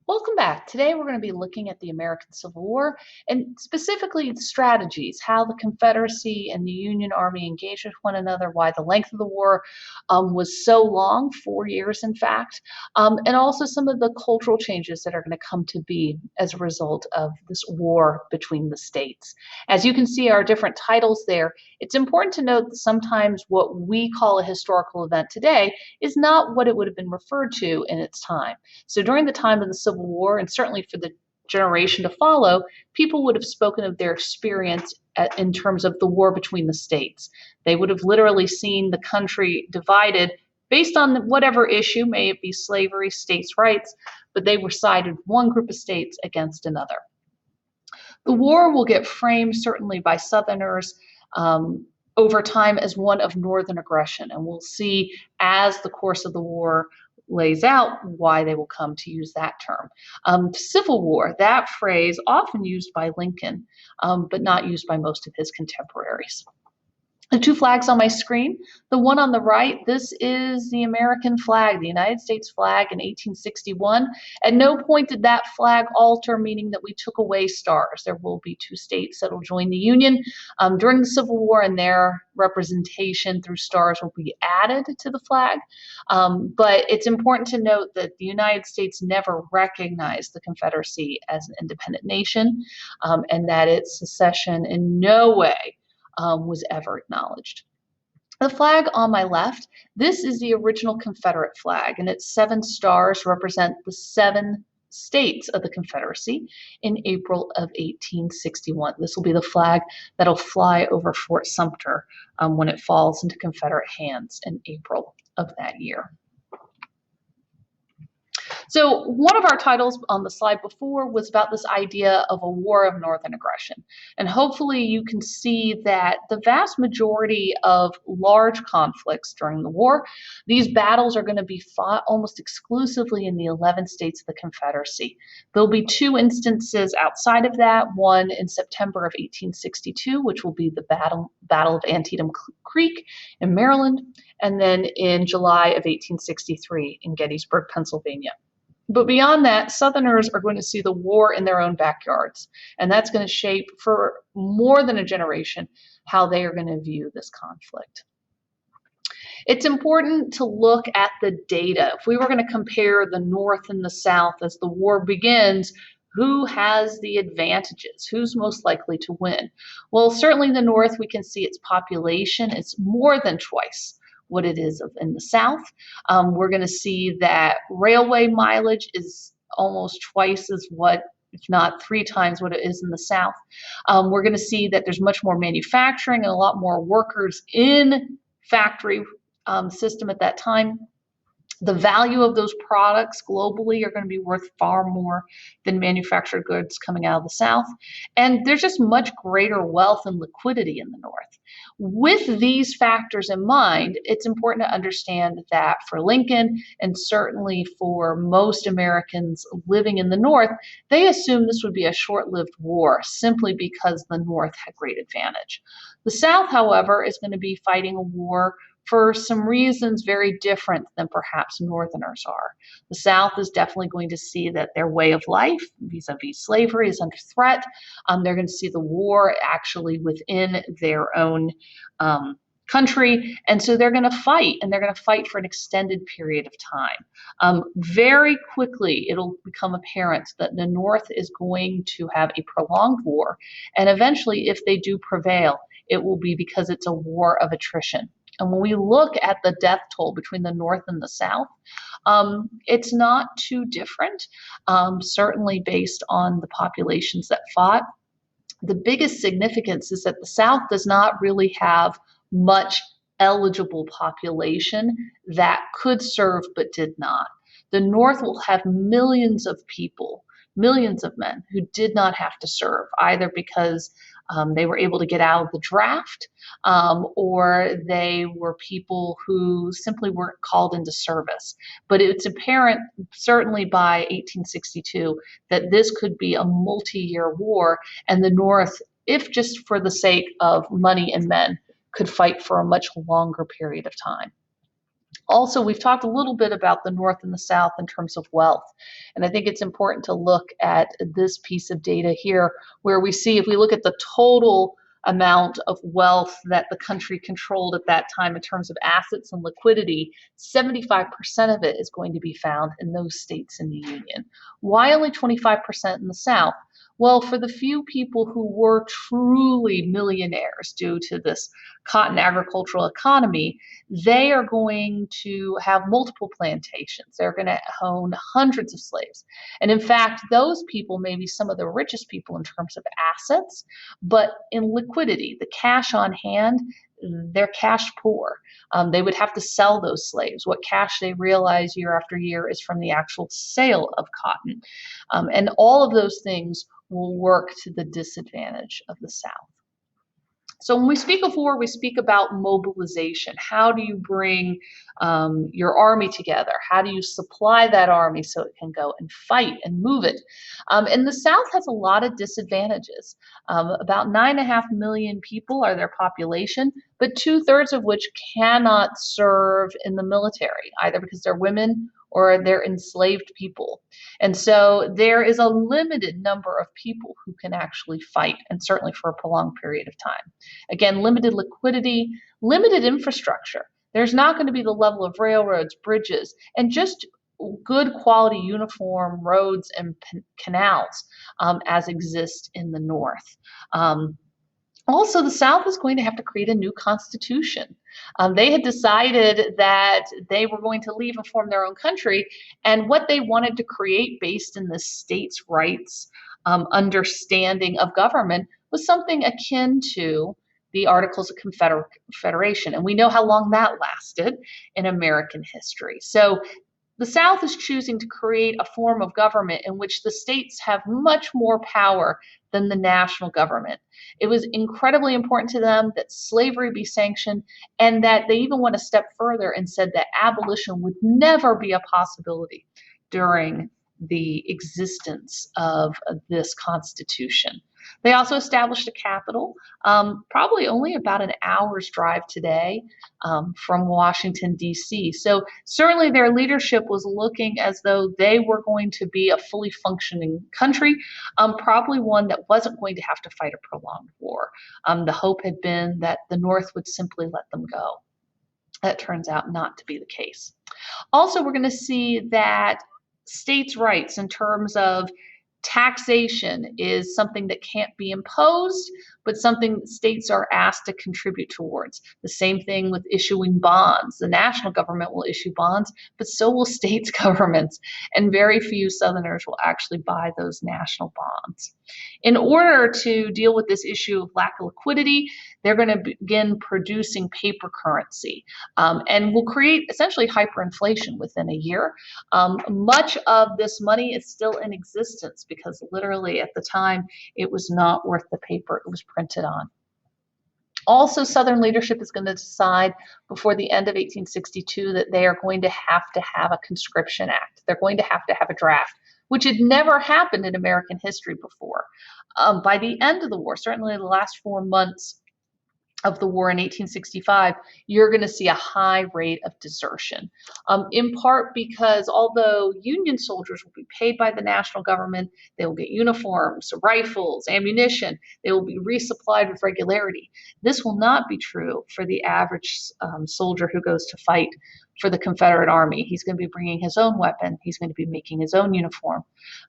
Welcome back. Today we're going to be looking at the American Civil War and specifically the strategies, how the Confederacy and the Union Army engaged with one another, why the length of the war was so long, 4 years in fact, and also some of the cultural changes that are going to come to be as a result of this war between the states. As you can see our different titles there, it's important to note that sometimes what we call a historical event today is not what it would have been referred to in its time. So during the time of the Civil War, and certainly for the generation to follow, people would have spoken of their experience in terms of the war between the states. They would have literally seen the country divided based on whatever issue, may it be slavery, states' rights, but they were sided one group of states against another. The war will get framed certainly by Southerners over time as one of Northern aggression, and we'll see as the course of the war lays out why they will come to use that term. Civil War, that phrase often used by Lincoln, but not used by most of his contemporaries. The two flags on my screen, the one on the right, this is the American flag, the United States flag in 1861. At no point did that flag alter, meaning that we took away stars. There will be two states that will join the Union during the Civil War, and their representation through stars will be added to the flag. But it's important to note that the United States never recognized the Confederacy as an independent nation, and that its secession in no way was ever acknowledged. The flag on my left, this is the original Confederate flag, and its 7 stars represent the 7 states of the Confederacy in April of 1861. This will be the flag that'll fly over Fort Sumter when it falls into Confederate hands in April of that year. So one of our titles on the slide before was about this idea of a war of northern aggression. And hopefully you can see that the vast majority of large conflicts during the war, these battles are going to be fought almost exclusively in the 11 states of the Confederacy. There'll be 2 instances outside of that, one in September of 1862, which will be the Battle of Antietam Creek in Maryland, and then in July of 1863 in Gettysburg, Pennsylvania. But beyond that, Southerners are going to see the war in their own backyards, and that's going to shape for more than a generation how they are going to view this conflict. It's important to look at the data. If we were going to compare the North and the South as the war begins, who has the advantages? Who's most likely to win? Well, certainly the North, we can see its population. It's more than twice what it is in the South. We're going to see that railway mileage is almost twice as what, if not 3 times what it is in the South. We're going to see that there's much more manufacturing and a lot more workers in factory system at that time. The value of those products globally are going to be worth far more than manufactured goods coming out of the South. And there's just much greater wealth and liquidity in the North. With these factors in mind, it's important to understand that for Lincoln, and certainly for most Americans living in the North, they assumed this would be a short-lived war simply because the North had great advantage. The South, however, is going to be fighting a war for some reasons very different than perhaps Northerners are. The South is definitely going to see that their way of life vis-a-vis slavery is under threat. They're going to see the war actually within their own country, and so they're going to fight, and they're going to fight for an extended period of time. Very quickly, it'll become apparent that the North is going to have a prolonged war, and eventually, if they do prevail, it will be because it's a war of attrition. And when we look at the death toll between the North and the South, it's not too different, certainly based on the populations that fought. The biggest significance is that the South does not really have much eligible population that could serve but did not. The North will have millions of people, millions of men who did not have to serve, either because they were able to get out of the draft, or they were people who simply weren't called into service. But it's apparent, certainly by 1862, that this could be a multi-year war, and the North, if just for the sake of money and men, could fight for a much longer period of time. Also, we've talked a little bit about the North and the South in terms of wealth. And I think it's important to look at this piece of data here, where we see if we look at the total amount of wealth that the country controlled at that time in terms of assets and liquidity, 75% of it is going to be found in those states in the Union. Why only 25% in the South? Well, for the few people who were truly millionaires due to this cotton agricultural economy, they are going to have multiple plantations. They're going to own hundreds of slaves. And in fact, those people may be some of the richest people in terms of assets, but in liquidity, the cash on hand, they're cash poor. They would have to sell those slaves. What cash they realize year after year is from the actual sale of cotton. And all of those things will work to the disadvantage of the South. So when we speak of war, we speak about mobilization. How do you bring your army together? How do you supply that army so it can go and fight and move it? And the South has a lot of disadvantages. About 9.5 million people are their population, but 2/3 of which cannot serve in the military, either because they're women or they're enslaved people. And so there is a limited number of people who can actually fight, and certainly for a prolonged period of time. Again, limited liquidity, limited infrastructure. There's not going to be the level of railroads, bridges, and just good quality uniform roads and canals as exist in the North. Also, the South is going to have to create a new constitution. They had decided that they were going to leave and form their own country, and what they wanted to create based in the states' rights understanding of government was something akin to the Articles of Confederation. And we know how long that lasted in American history. So the South is choosing to create a form of government in which the states have much more power than the national government. It was incredibly important to them that slavery be sanctioned, and that they even went a step further and said that abolition would never be a possibility during the existence of this Constitution. They also established a capital, probably only about an hour's drive today from Washington, D.C. So certainly their leadership was looking as though they were going to be a fully functioning country, probably one that wasn't going to have to fight a prolonged war. The hope had been that the North would simply let them go. That turns out not to be the case. Also, we're going to see that states' rights in terms of taxation is something that can't be imposed, but something that states are asked to contribute towards. The same thing with issuing bonds. The national government will issue bonds, but so will states' governments, and very few Southerners will actually buy those national bonds. In order to deal with this issue of lack of liquidity, they're going to begin producing paper currency and will create essentially hyperinflation within a year. Much of this money is still in existence because literally at the time it was not worth the paper it was printed on. Also, Southern leadership is going to decide before the end of 1862 that they are going to have a conscription act. They're going to have a draft, which had never happened in American history before. By the end of the war, certainly the last 4 months of the war in 1865, you're going to see a high rate of desertion, in part because although Union soldiers will be paid by the national government, they will get uniforms, rifles, ammunition, they will be resupplied with regularity. This will not be true for the average soldier who goes to fight for the Confederate Army. He's going to be bringing his own weapon, he's going to be making his own uniform,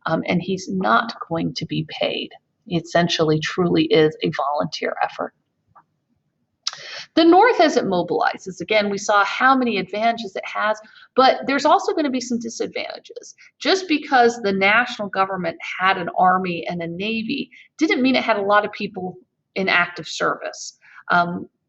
and he's not going to be paid. It essentially truly is a volunteer effort. The North, as it mobilizes, again, we saw how many advantages it has, but there's also going to be some disadvantages. Just because the national government had an army and a navy didn't mean it had a lot of people in active service.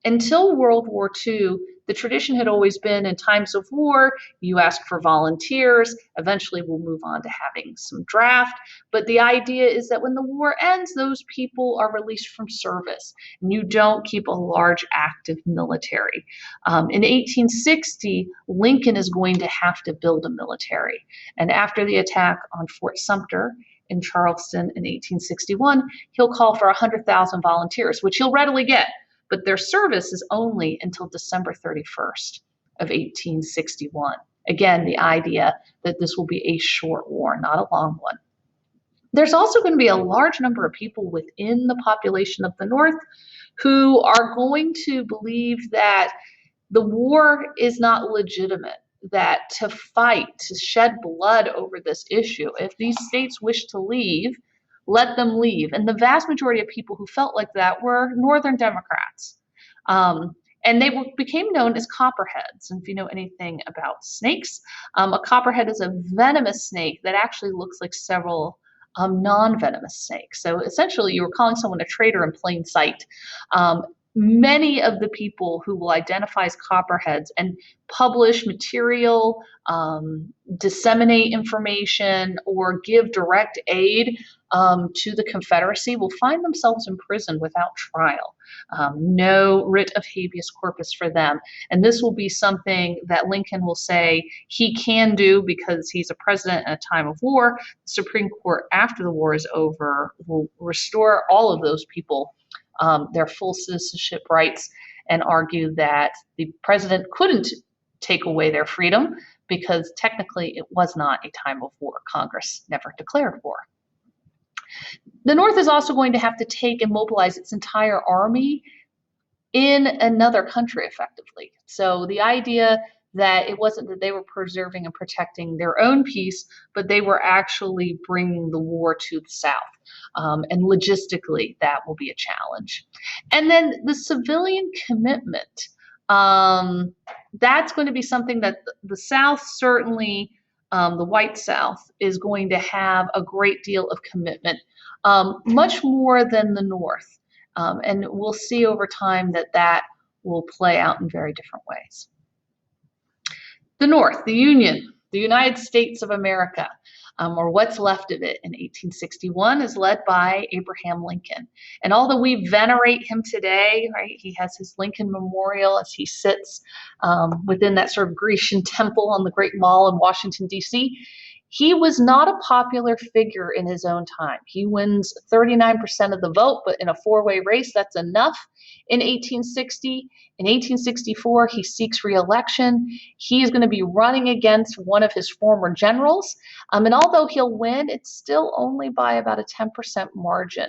Until World War II, the tradition had always been in times of war, you ask for volunteers, eventually we'll move on to having some draft, but the idea is that when the war ends, those people are released from service, and you don't keep a large active military. In 1860, Lincoln is going to have to build a military, and after the attack on Fort Sumter in Charleston in 1861, he'll call for 100,000 volunteers, which he'll readily get. But their service is only until December 31st of 1861. Again, the idea that this will be a short war, not a long one. There's also going to be a large number of people within the population of the North who are going to believe that the war is not legitimate, that to fight, to shed blood over this issue, if these states wish to leave, let them leave. And the vast majority of people who felt like that were Northern Democrats. And they became known as copperheads. And if you know anything about snakes, a copperhead is a venomous snake that actually looks like several non-venomous snakes. So essentially, you were calling someone a traitor in plain sight. Many of the people who will identify as copperheads and publish material, disseminate information, or give direct aid to the Confederacy will find themselves imprisoned without trial. No writ of habeas corpus for them. And this will be something that Lincoln will say he can do because he's a president in a time of war. The Supreme Court, after the war is over, will restore all of those people their full citizenship rights and argue that the president couldn't take away their freedom because technically it was not a time of war. Congress never declared war. The North is also going to have to take and mobilize its entire army in another country effectively. So the idea that it wasn't that they were preserving and protecting their own peace, but they were actually bringing the war to the South. And logistically, that will be a challenge. And then the civilian commitment, that's going to be something that the South certainly, the white South, is going to have a great deal of commitment, much more than the North. And we'll see over time that that will play out in very different ways. The North, the Union, the United States of America, or what's left of it in 1861, is led by Abraham Lincoln. And although we venerate him today, right, he has his Lincoln Memorial as he sits within that sort of Grecian temple on the Great Mall in Washington, D.C., he was not a popular figure in his own time. He wins 39% of the vote, but in a four-way race, that's enough in 1860. In 1864, he seeks re-election. He is going to be running against one of his former generals. And although he'll win, it's still only by about a 10% margin.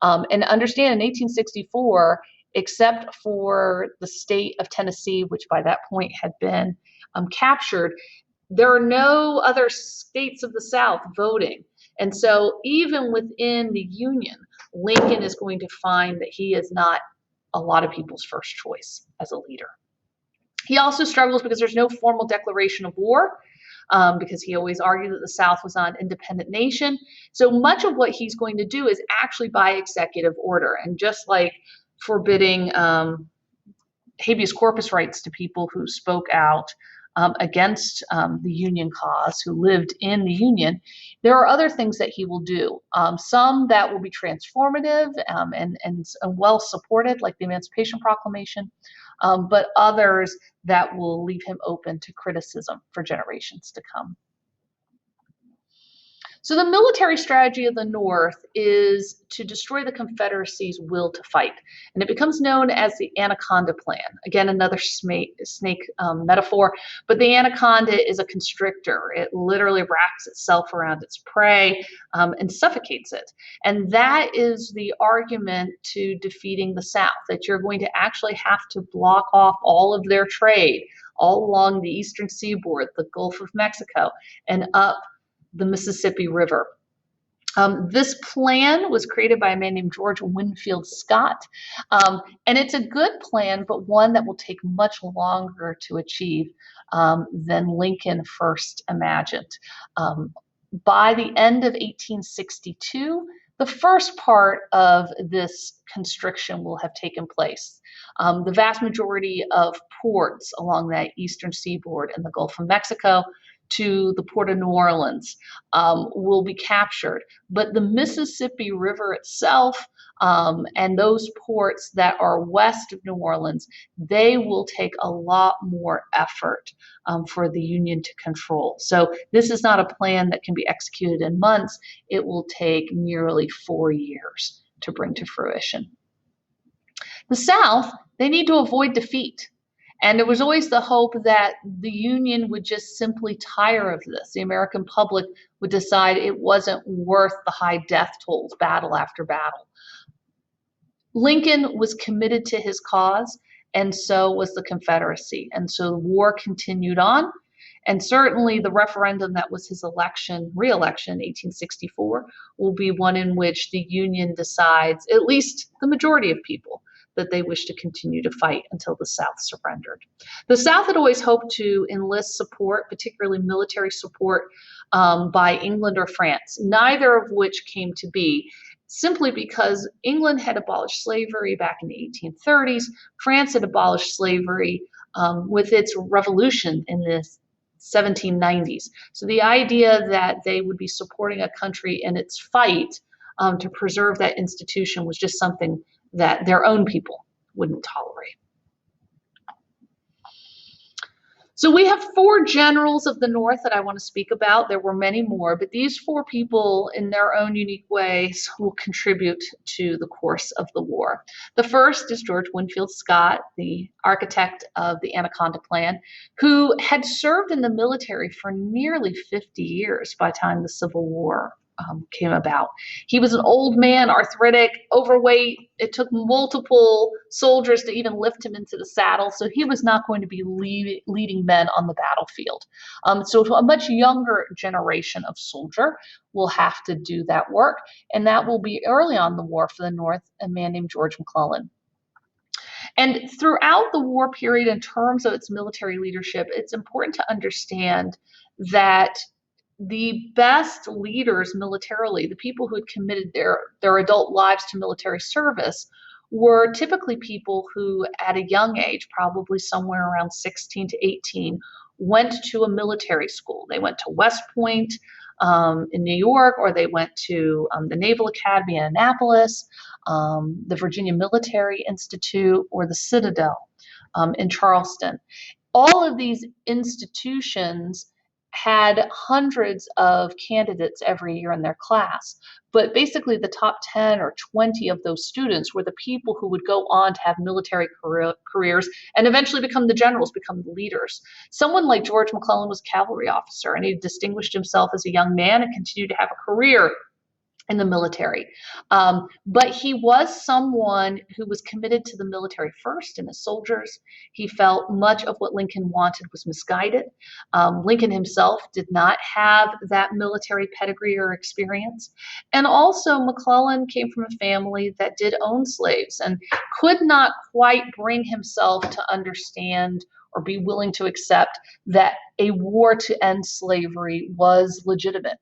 And understand, in 1864, except for the state of Tennessee, which by that point had been captured, there are no other states of the South voting. And so even within the Union, Lincoln is going to find that he is not a lot of people's first choice as a leader. He also struggles because there's no formal declaration of war, because he always argued that the South was not an independent nation. So much of what he's going to do is actually by executive order. And just like forbidding habeas corpus rights to people who spoke out against the Union cause, who lived in the Union, there are other things that he will do. Some that will be transformative and well supported, like the Emancipation Proclamation, but others that will leave him open to criticism for generations to come. So the military strategy of the North is to destroy the Confederacy's will to fight. And it becomes known as the Anaconda Plan. Again, another snake metaphor, but the anaconda is a constrictor. It literally wraps itself around its prey and suffocates it. And that is the argument to defeating the South, that you're going to actually have to block off all of their trade all along the eastern seaboard, the Gulf of Mexico, and up the Mississippi River. This plan was created by a man named George Winfield Scott, and it's a good plan, but one that will take much longer to achieve than Lincoln first imagined. By the end of 1862, the first part of this constriction will have taken place. The vast majority of ports along that eastern seaboard in the Gulf of Mexico to the port of New Orleans will be captured. But the Mississippi River itself and those ports that are west of New Orleans, they will take a lot more effort for the Union to control. So this is not a plan that can be executed in months. It will take nearly 4 years to bring to fruition. The South, they need to avoid defeat. And there was always the hope that the Union would just simply tire of this. The American public would decide it wasn't worth the high death tolls, battle after battle. Lincoln was committed to his cause, and so was the Confederacy. And so the war continued on. And certainly the referendum that was his re-election in 1864, will be one in which the Union decides, at least the majority of people, that they wish to continue to fight until the South surrendered. The South had always hoped to enlist support, particularly military support, by England or France, neither of which came to be, simply because England had abolished slavery back in the 1830s. France had abolished slavery with its revolution in the 1790s. So the idea that they would be supporting a country in its fight to preserve that institution was just something that their own people wouldn't tolerate. So we have 4 generals of the North that I want to speak about. There were many more, but these 4 people in their own unique ways will contribute to the course of the war. The first is George Winfield Scott, the architect of the Anaconda Plan, who had served in the military for nearly 50 years by the time the Civil War came about. He was an old man, arthritic, overweight. It took multiple soldiers to even lift him into the saddle, so he was not going to be leading men on the battlefield. So a much younger generation of soldier will have to do that work, and that will be early on in the war for the North, a man named George McClellan. And throughout the war period, in terms of its military leadership, it's important to understand that the best leaders militarily, the people who had committed their adult lives to military service, were typically people who at a young age, probably somewhere around 16 to 18, went to a military school. They went to West Point in New York, or they went to the Naval Academy in Annapolis, the Virginia Military Institute, or the Citadel in Charleston. All of these institutions had hundreds of candidates every year in their class, but basically the top 10 or 20 of those students were the people who would go on to have military careers and eventually become the generals, become the leaders. Someone like George McClellan was a cavalry officer, and he distinguished himself as a young man and continued to have a career in the military. But he was someone who was committed to the military first and his soldiers. He felt much of what Lincoln wanted was misguided. Lincoln himself did not have that military pedigree or experience. And also McClellan came from a family that did own slaves and could not quite bring himself to understand or be willing to accept that a war to end slavery was legitimate.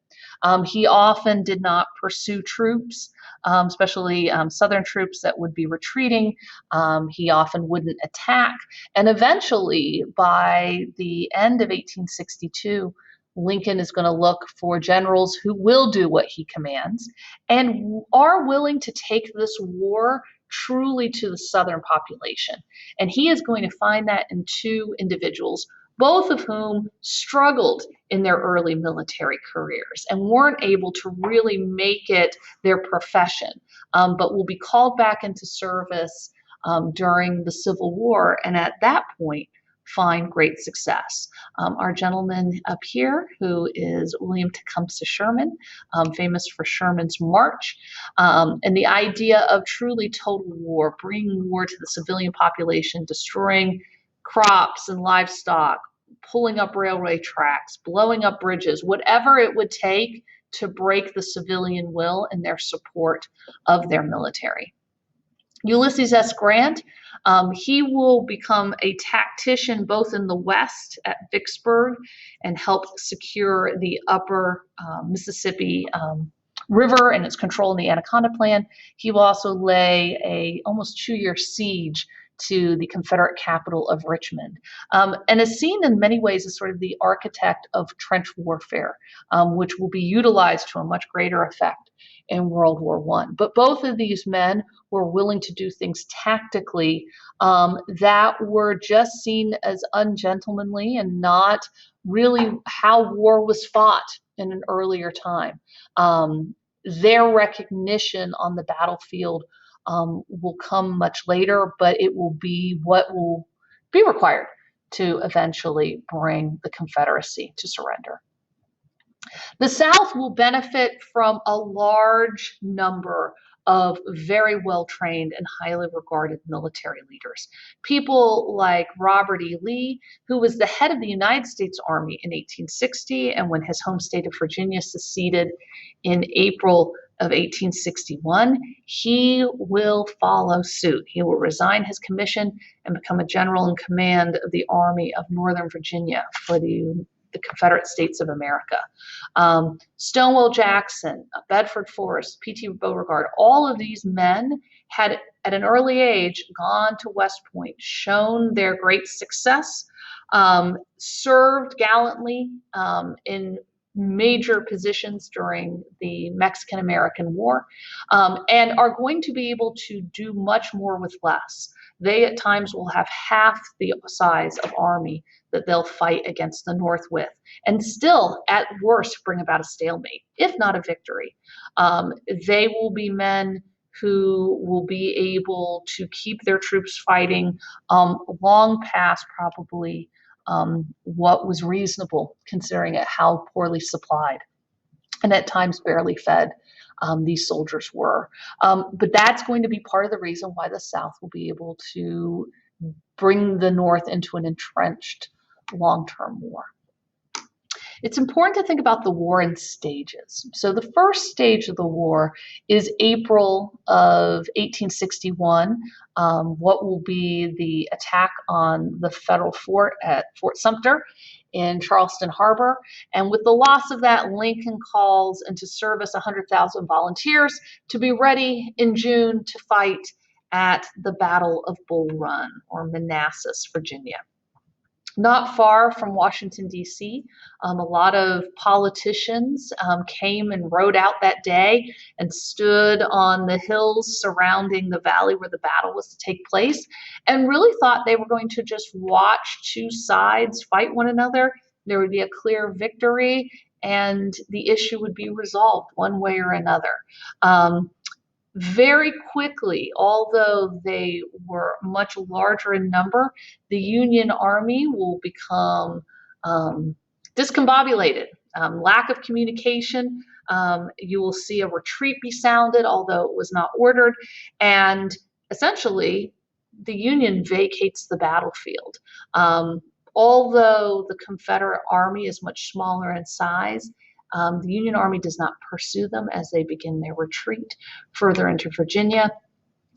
He often did not pursue troops, especially Southern troops that would be retreating. He often wouldn't attack. And eventually, by the end of 1862, Lincoln is going to look for generals who will do what he commands and are willing to take this war truly to the Southern population. And he is going to find that in 2 individuals, both of whom struggled in their early military careers and weren't able to really make it their profession, but will be called back into service during the Civil War, and at that point find great success. Our gentleman up here, who is William Tecumseh Sherman, famous for Sherman's March, and the idea of truly total war, bringing war to the civilian population, destroying crops and livestock, pulling up railway tracks, blowing up bridges, whatever it would take to break the civilian will in their support of their military. Ulysses S. Grant, he will become a tactician both in the West at Vicksburg and help secure the upper Mississippi River and its control in the Anaconda Plan. He will also lay a almost 2-year siege to the Confederate capital of Richmond, and is seen in many ways as sort of the architect of trench warfare, which will be utilized to a much greater effect in World War I. But both of these men were willing to do things tactically that were just seen as ungentlemanly and not really how war was fought in an earlier time. Their recognition on the battlefield will come much later, but it will be what will be required to eventually bring the Confederacy to surrender. The South will benefit from a large number of very well-trained and highly regarded military leaders. People like Robert E. Lee, who was the head of the United States Army in 1860, and when his home state of Virginia seceded in April of 1861, he will follow suit. He will resign his commission and become a general in command of the Army of Northern Virginia for the Confederate States of America. Stonewall Jackson, Bedford Forrest, P.T. Beauregard, all of these men had at an early age gone to West Point, shown their great success, served gallantly in major positions during the Mexican-American War, and are going to be able to do much more with less. They at times will have half the size of army that they'll fight against the North with, and still, at worst, bring about a stalemate, if not a victory. They will be men who will be able to keep their troops fighting long past probably what was reasonable, considering how poorly supplied and at times barely fed these soldiers were. But that's going to be part of the reason why the South will be able to bring the North into an entrenched long-term war. It's important to think about the war in stages. So the first stage of the war is April of 1861, what will be the attack on the federal fort at Fort Sumter in Charleston Harbor. And with the loss of that, Lincoln calls into service 100,000 volunteers to be ready in June to fight at the Battle of Bull Run, or Manassas, Virginia. Not far from Washington, D.C., a lot of politicians came and rode out that day and stood on the hills surrounding the valley where the battle was to take place, and really thought they were going to just watch two sides fight one another. There would be a clear victory, and the issue would be resolved one way or another. Very quickly, although they were much larger in number, the Union Army will become discombobulated. Lack of communication. You will see a retreat be sounded, although it was not ordered, and essentially the Union vacates the battlefield. Although the Confederate Army is much smaller in size, the Union Army does not pursue them as they begin their retreat further into Virginia.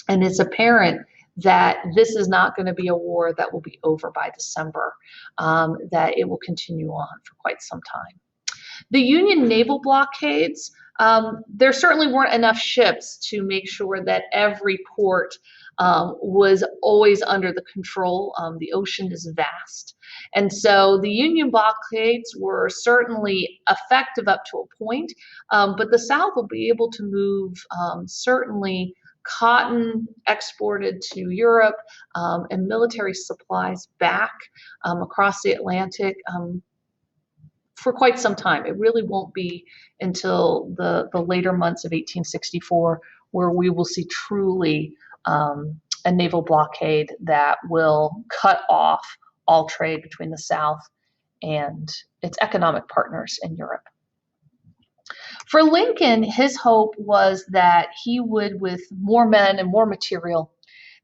And it's apparent that this is not going to be a war that will be over by December, that it will continue on for quite some time. The Union naval blockades, there certainly weren't enough ships to make sure that every port was always under the control. The ocean is vast. And so the Union blockades were certainly effective up to a point, but the South will be able to move certainly cotton exported to Europe and military supplies back across the Atlantic for quite some time. It really won't be until the later months of 1864 where we will see truly a naval blockade that will cut off all trade between the South and its economic partners in Europe. For Lincoln, his hope was that he would, with more men and more material,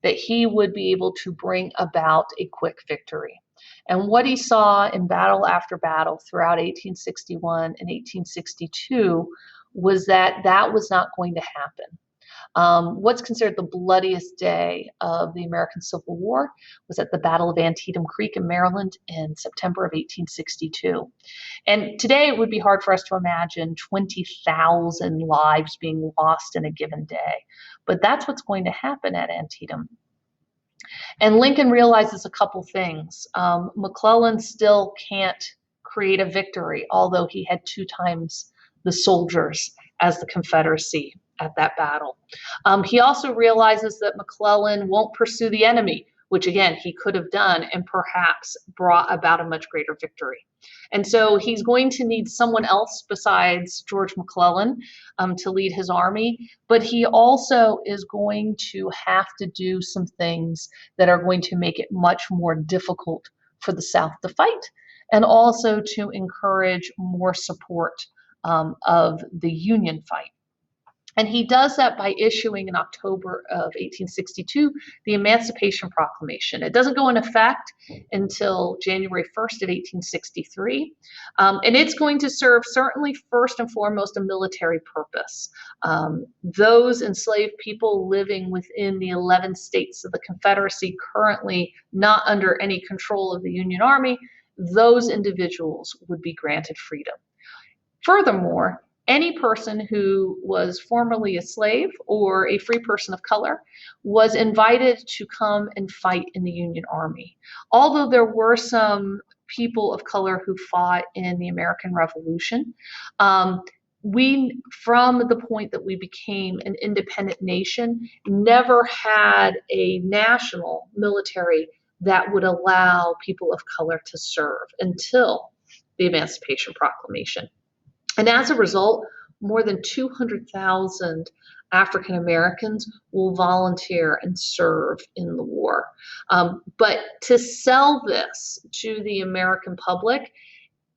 that he would be able to bring about a quick victory. And what he saw in battle after battle throughout 1861 and 1862 was that that was not going to happen. What's considered the bloodiest day of the American Civil War was at the Battle of Antietam Creek in Maryland in September of 1862. And today it would be hard for us to imagine 20,000 lives being lost in a given day. But that's what's going to happen at Antietam. And Lincoln realizes a couple things. McClellan still can't create a victory, although he had 2 times the soldiers as the Confederacy at that battle. He also realizes that McClellan won't pursue the enemy, which again, he could have done and perhaps brought about a much greater victory. And so he's going to need someone else besides George McClellan to lead his army, but he also is going to have to do some things that are going to make it much more difficult for the South to fight, and also to encourage more support of the Union fight. And he does that by issuing in October of 1862 the Emancipation Proclamation. It doesn't go in effect until January 1st of 1863, and it's going to serve certainly first and foremost a military purpose. Those enslaved people living within the 11 states of the Confederacy, currently not under any control of the Union Army, those individuals would be granted freedom. Furthermore, any person who was formerly a slave or a free person of color was invited to come and fight in the Union Army. Although there were some people of color who fought in the American Revolution, we, from the point that we became an independent nation, never had a national military that would allow people of color to serve until the Emancipation Proclamation. And as a result, more than 200,000 African Americans will volunteer and serve in the war. But to sell this to the American public,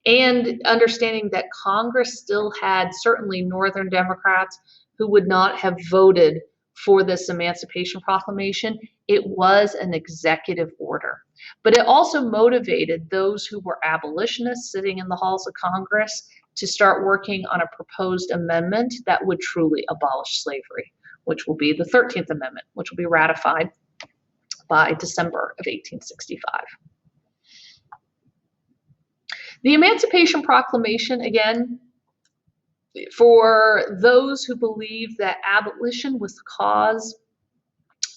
and understanding that Congress still had certainly Northern Democrats who would not have voted for this Emancipation Proclamation, it was an executive order. But it also motivated those who were abolitionists sitting in the halls of Congress to start working on a proposed amendment that would truly abolish slavery, which will be the 13th Amendment, which will be ratified by December of 1865. The Emancipation Proclamation, again, for those who believe that abolition was the cause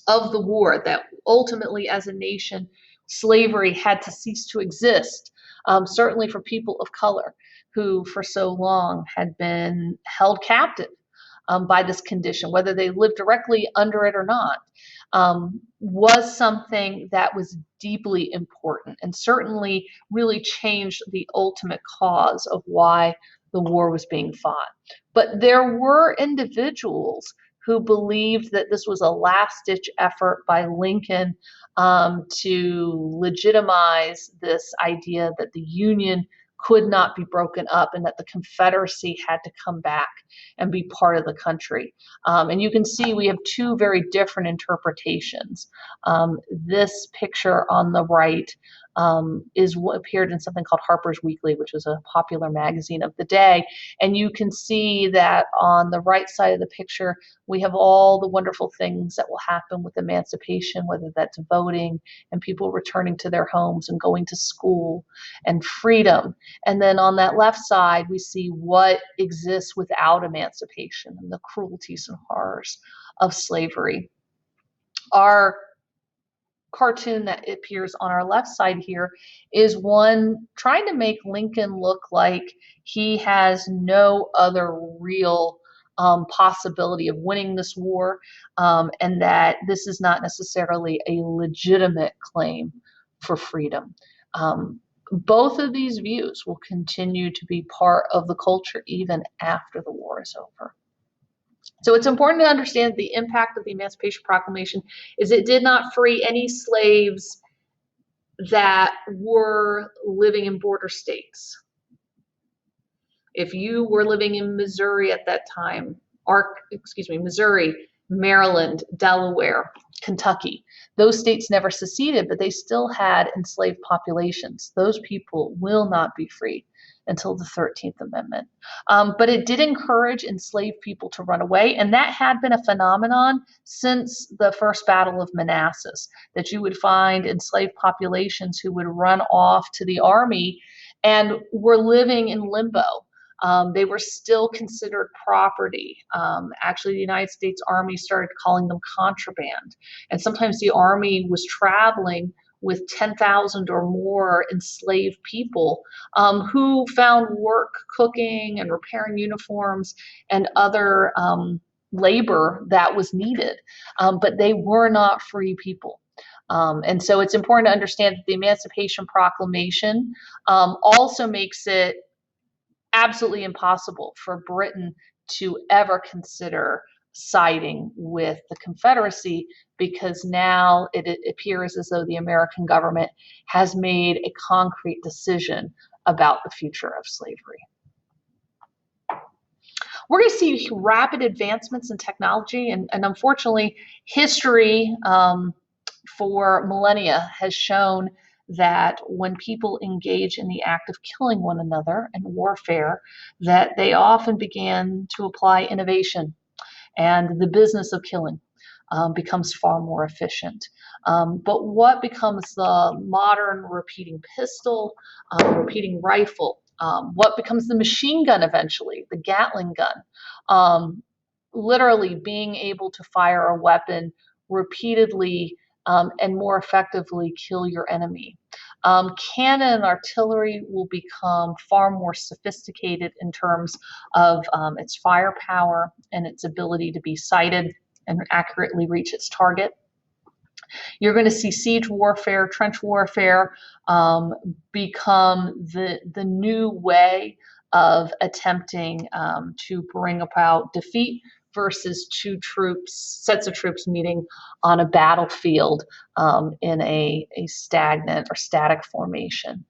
of the war, that ultimately as a nation, slavery had to cease to exist, certainly for people of color who for so long had been held captive by this condition, whether they lived directly under it or not, was something that was deeply important and certainly really changed the ultimate cause of why the war was being fought. But there were individuals who believed that this was a last-ditch effort by Lincoln to legitimize this idea that the Union could not be broken up and that the Confederacy had to come back and be part of the country. And you can see we have two very different interpretations. This picture on the right is what appeared in something called Harper's Weekly, which was a popular magazine of the day. And you can see that on the right side of the picture, we have all the wonderful things that will happen with emancipation, whether that's voting and people returning to their homes and going to school and freedom. And then on that left side, we see what exists without emancipation and the cruelties and horrors of slavery. Our cartoon that appears on our left side here is one trying to make Lincoln look like he has no other real possibility of winning this war, and that this is not necessarily a legitimate claim for freedom. Both of these views will continue to be part of the culture even after the war is over. So it's important to understand the impact of the Emancipation Proclamation is it did not free any slaves that were living in border states. If you were living in Missouri at that time, Missouri, Maryland, Delaware, Kentucky, those states never seceded, but they still had enslaved populations. Those people will not be free until the 13th Amendment. But it did encourage enslaved people to run away, and that had been a phenomenon since the first Battle of Manassas, that you would find enslaved populations who would run off to the army and were living in limbo. They were still considered property. Actually, the United States Army started calling them contraband. And sometimes the Army was traveling with 10,000 or more enslaved people who found work cooking and repairing uniforms and other labor that was needed. But they were not free people. And so it's important to understand that the Emancipation Proclamation also makes it absolutely impossible for Britain to ever consider siding with the Confederacy, because now it appears as though the American government has made a concrete decision about the future of slavery. We're going to see rapid advancements in technology, and unfortunately, history for millennia has shown that when people engage in the act of killing one another in warfare, that they often began to apply innovation, and the business of killing becomes far more efficient. But what becomes the modern repeating pistol, repeating rifle? What becomes the machine gun eventually, the Gatling gun? Literally being able to fire a weapon repeatedly and more effectively kill your enemy. Cannon and artillery will become far more sophisticated in terms of its firepower and its ability to be sighted and accurately reach its target. You're going to see siege warfare, trench warfare become the new way of attempting to bring about defeat versus sets of troops meeting on a battlefield in a stagnant or static formation.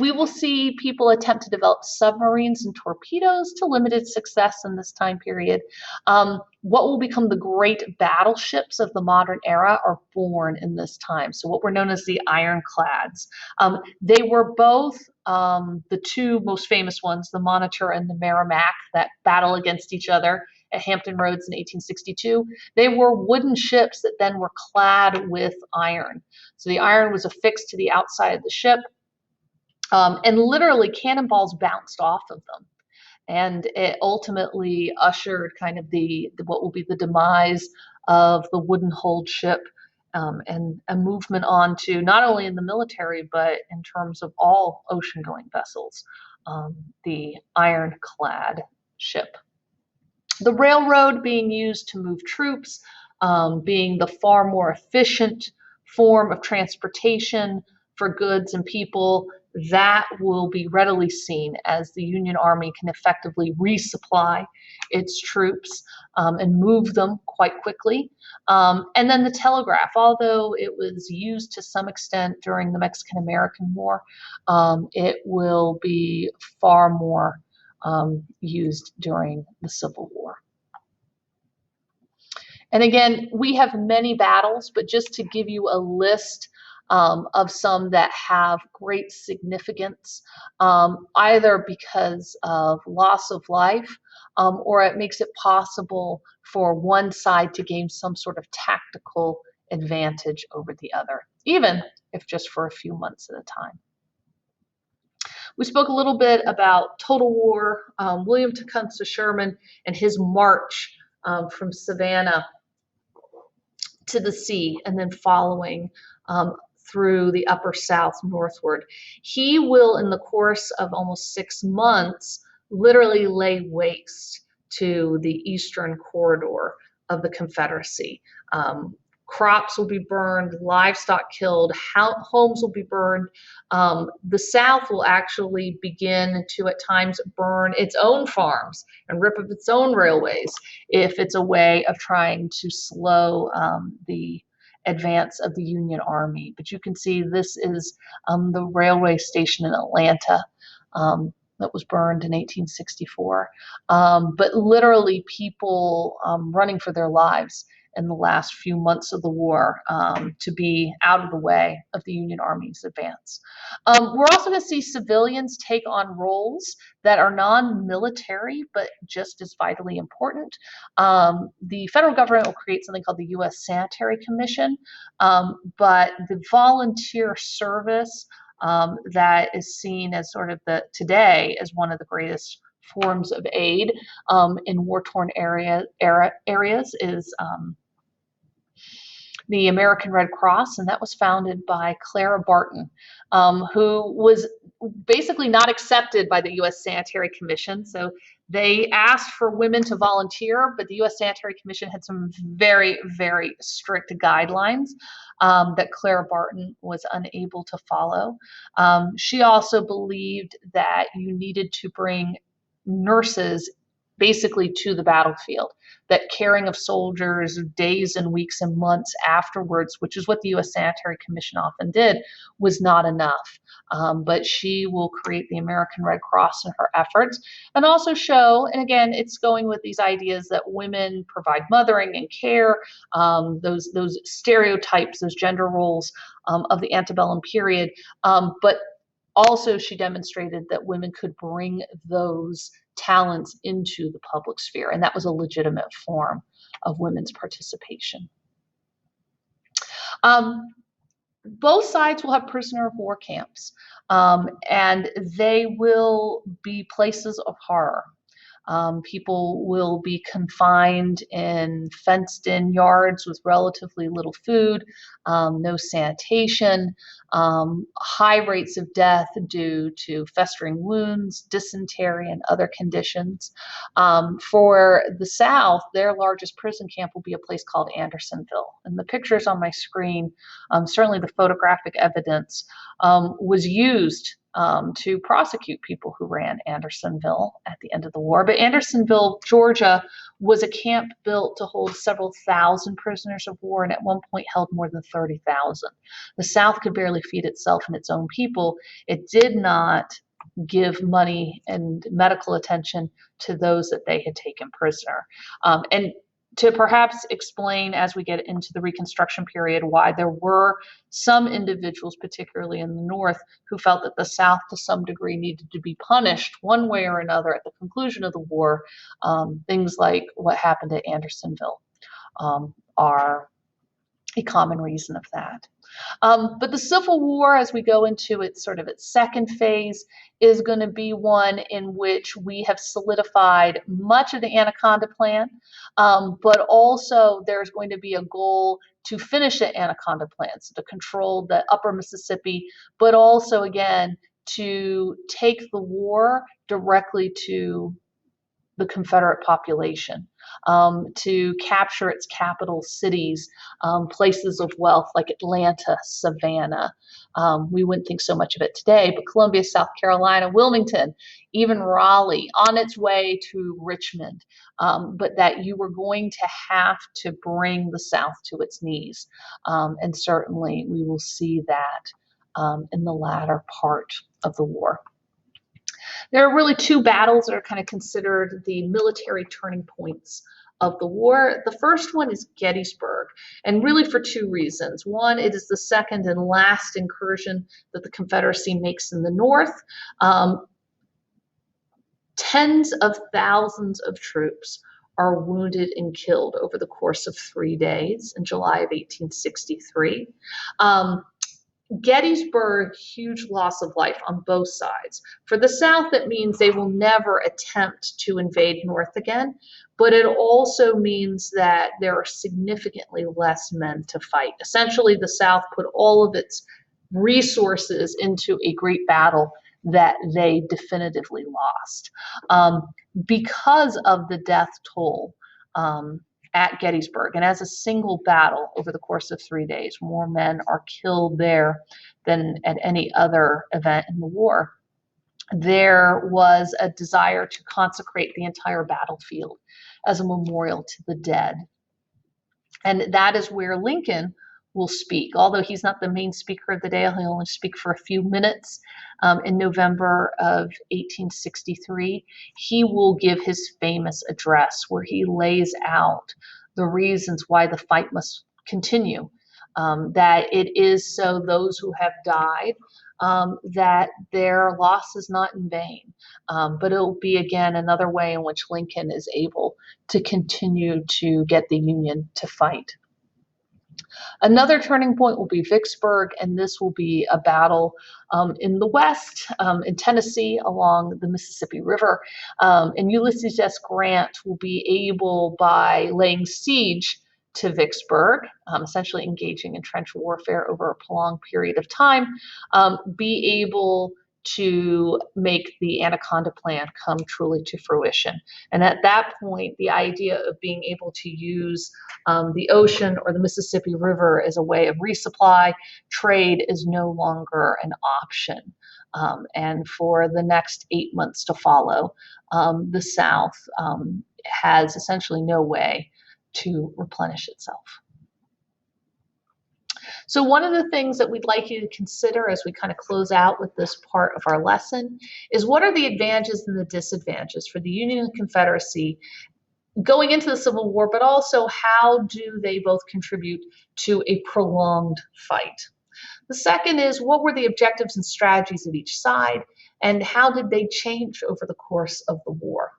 We will see people attempt to develop submarines and torpedoes to limited success in this time period. What will become the great battleships of the modern era are born in this time. So what were known as the Ironclads. They were both the two most famous ones, the Monitor and the Merrimac, that battle against each other at Hampton Roads in 1862. They were wooden ships that then were clad with iron. So the iron was affixed to the outside of the ship. And literally cannonballs bounced off of them. And it ultimately ushered kind of the what will be the demise of the wooden-hulled ship and a movement on to not only in the military, but in terms of all ocean-going vessels, the ironclad ship. The railroad being used to move troops, being the far more efficient form of transportation for goods and people, that will be readily seen as the Union Army can effectively resupply its troops and move them quite quickly. And then the telegraph, although it was used to some extent during the Mexican-American War, it will be far more used during the Civil War. And again, we have many battles, but just to give you a list of some that have great significance, either because of loss of life or it makes it possible for one side to gain some sort of tactical advantage over the other, even if just for a few months at a time. We spoke a little bit about total war, William Tecumseh Sherman and his march from Savannah to the sea and then following through the upper South northward. He will, in the course of almost 6 months, literally lay waste to the eastern corridor of the Confederacy. Crops will be burned, livestock killed, homes will be burned. The South will actually begin to at times burn its own farms and rip up its own railways if it's a way of trying to slow the advance of the Union Army. But you can see this is the railway station in Atlanta that was burned in 1864. But literally people running for their lives in the last few months of the war to be out of the way of the Union Army's advance. We're also going to see civilians take on roles that are non-military, but just as vitally important. The federal government will create something called the U.S. Sanitary Commission, but the volunteer service that is seen as sort of today as one of the greatest forms of aid in war-torn areas is the American Red Cross, and that was founded by Clara Barton, who was basically not accepted by the U.S. Sanitary Commission. So they asked for women to volunteer, but the U.S. Sanitary Commission had some very, very strict guidelines that Clara Barton was unable to follow. She also believed that you needed to bring nurses basically to the battlefield, that carrying of soldiers days and weeks and months afterwards, which is what the U.S. Sanitary Commission often did, was not enough. But she will create the American Red Cross in her efforts, and also show, and again, it's going with these ideas that women provide mothering and care, those stereotypes, those gender roles of the antebellum period, but also she demonstrated that women could bring those talents into the public sphere, and that was a legitimate form of women's participation. Both sides will have prisoner of war camps, and they will be places of horror. People will be confined in fenced-in yards with relatively little food, no sanitation, high rates of death due to festering wounds, dysentery, and other conditions. For the South, their largest prison camp will be a place called Andersonville. And the pictures on my screen, certainly the photographic evidence, was used to prosecute people who ran Andersonville at the end of the war. But Andersonville, Georgia, was a camp built to hold several thousand prisoners of war, and at one point held more than 30,000. The South could barely feed itself and its own people. It did not give money and medical attention to those that they had taken prisoner. And to perhaps explain, as we get into the Reconstruction period, why there were some individuals, particularly in the North, who felt that the South to some degree needed to be punished one way or another at the conclusion of the war. Things like what happened at Andersonville are a common reason of that. But the Civil War, as we go into its second phase, is going to be one in which we have solidified much of the Anaconda Plan, but also there's going to be a goal to finish the Anaconda Plan, so to control the upper Mississippi, but also, again, to take the war directly to the Confederate population, to capture its capital cities, places of wealth like Atlanta, Savannah. We wouldn't think so much of it today, but Columbia, South Carolina, Wilmington, even Raleigh, on its way to Richmond, but that you were going to have to bring the South to its knees. And certainly we will see that in the latter part of the war. There are really two battles that are kind of considered the military turning points of the war. The first one is Gettysburg, and really for two reasons. One, it is the second and last incursion that the Confederacy makes in the North. Tens of thousands of troops are wounded and killed over the course of 3 days in July of 1863. Gettysburg, huge loss of life on both sides. For the South, it means they will never attempt to invade North again, but it also means that there are significantly less men to fight. Essentially, the South put all of its resources into a great battle that they definitively lost. Because of the death toll at Gettysburg, and as a single battle over the course of 3 days, more men are killed there than at any other event in the war. There was a desire to consecrate the entire battlefield as a memorial to the dead. And that is where Lincoln will speak. Although he's not the main speaker of the day, he'll only speak for a few minutes in November of 1863. He will give his famous address where he lays out the reasons why the fight must continue, that it is so those who have died, that their loss is not in vain. But it will be, again, another way in which Lincoln is able to continue to get the Union to fight. Another turning point will be Vicksburg, and this will be a battle in the West, in Tennessee, along the Mississippi River. And Ulysses S. Grant will be able, by laying siege to Vicksburg, essentially engaging in trench warfare over a prolonged period of time, be able to make the Anaconda Plan come truly to fruition. And at that point, the idea of being able to use the ocean or the Mississippi River as a way of resupply trade is no longer an option. And for the next 8 months to follow, the South has essentially no way to replenish itself. So one of the things that we'd like you to consider as we kind of close out with this part of our lesson is, what are the advantages and the disadvantages for the Union and Confederacy going into the Civil War, but also how do they both contribute to a prolonged fight? The second is, what were the objectives and strategies of each side, and how did they change over the course of the war?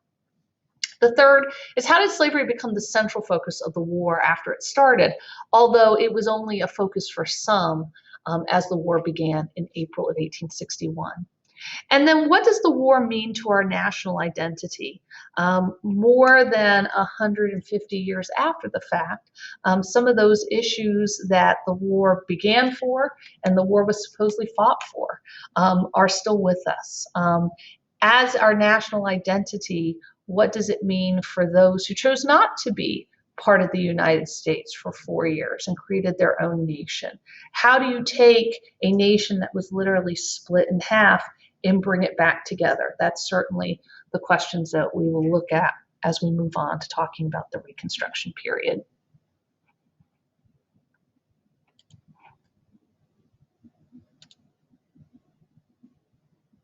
The third is, how did slavery become the central focus of the war after it started, although it was only a focus for some as the war began in April of 1861. And then, what does the war mean to our national identity? More than 150 years after the fact, some of those issues that the war began for and the war was supposedly fought for are still with us. As our national identity, what does it mean for those who chose not to be part of the United States for 4 years and created their own nation? How do you take a nation that was literally split in half and bring it back together? That's certainly the questions that we will look at as we move on to talking about the Reconstruction period.